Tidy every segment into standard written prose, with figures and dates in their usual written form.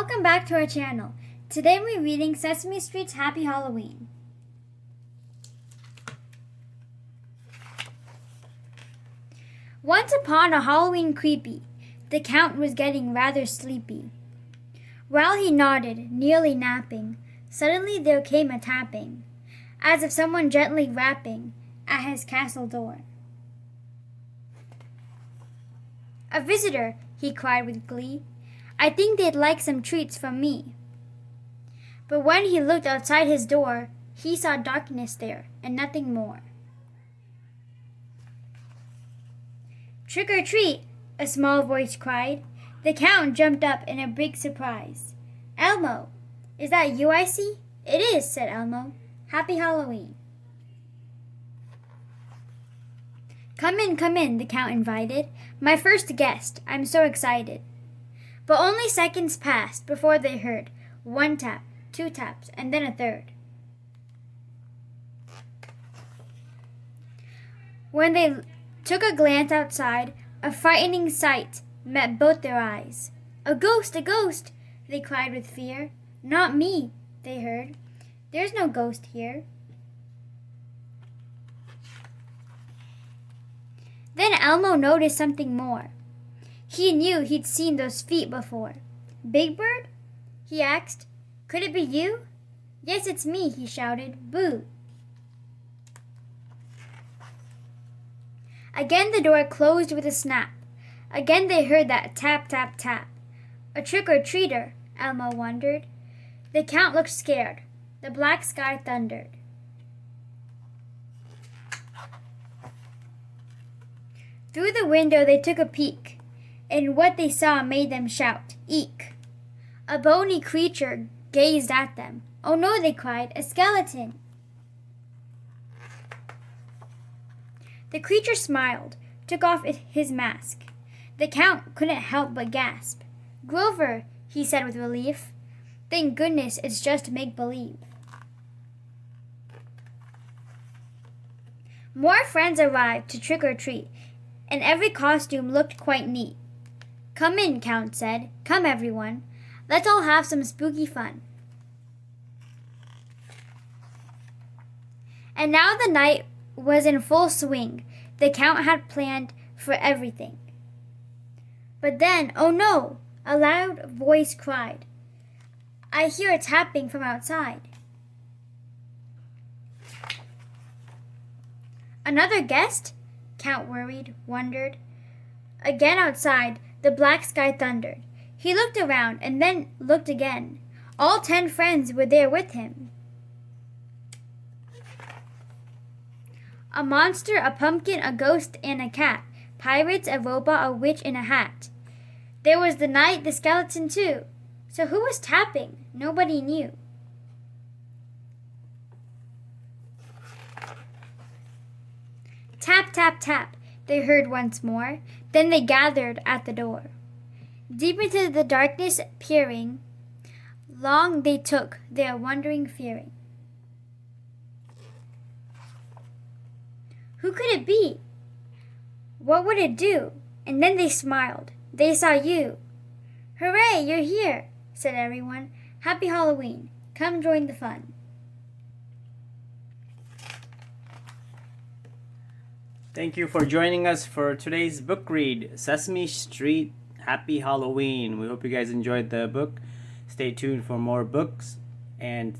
welcome back to our channel. Today we're reading Sesame Street's Happy Halloween. Once upon a Halloween creepy, the Count was getting rather sleepy. While he nodded, nearly napping, suddenly there came a tapping, as if someone gently rapping at his castle door. "A visitor," he cried with glee. "I think they'd like some treats from me." But when he looked outside his door, he saw darkness there and nothing more. "Trick or treat," a small voice cried. The Count jumped up in a big surprise. "Elmo, is that you I see?" "It is," said Elmo. "Happy Halloween." Come in," the Count invited. "My first guest. I'm so excited." But only seconds passed before they heard one tap, two taps, and then a third. When they took a glance outside, a frightening sight met both their eyes. "A ghost! A ghost!" they cried with fear. "Not me," they heard. "There's no ghost here." Then Elmo noticed something more. He knew he'd seen those feet before. "Big Bird?" he asked. "Could it be you?" "Yes, it's me," he shouted. "Boo!" Again the door closed with a snap. Again they heard that tap, tap, tap. A trick-or-treater, Elmo wondered. The Count looked scared. The black sky thundered. Through the window they took a peek, and what they saw made them shout, "Eek!" A bony creature gazed at them. "Oh no," they cried, "a skeleton!" The creature smiled, took off his mask. The Count couldn't help but gasp. "Grover," he said with relief. "Thank goodness it's just make-believe." More friends arrived to trick-or-treat, and every costume looked quite neat. "Come in," Count said. "Come, everyone. Let's all have some spooky fun." And now the night was in full swing. The Count had planned for everything. But then, oh no! A loud voice cried, "I hear a tapping from outside." "Another guest?" Count worried, wondered. Again outside, the black sky thundered. He looked around and then looked again. All 10 friends were there with him. A monster, a pumpkin, a ghost, and a cat. Pirates, a robot, a witch, and a hat. There was the knight, the skeleton, too. So who was tapping? Nobody knew. Tap, tap, tap, they heard once more. Then they gathered at the door. Deep into the darkness peering, long they took their wondering fearing. Who could it be? What would it do? And then they smiled. They saw you. "Hooray, you're here," said everyone. "Happy Halloween. Come join the fun." Thank you for joining us for today's book read, Sesame Street Happy Halloween. We hope you guys enjoyed the book. Stay tuned for more books and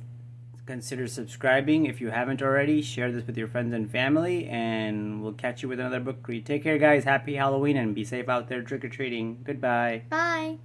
consider subscribing if you haven't already. Share this with your friends and family, and we'll catch you with another book read. Take care, guys. Happy Halloween, and be safe out there trick-or-treating. Goodbye. Bye.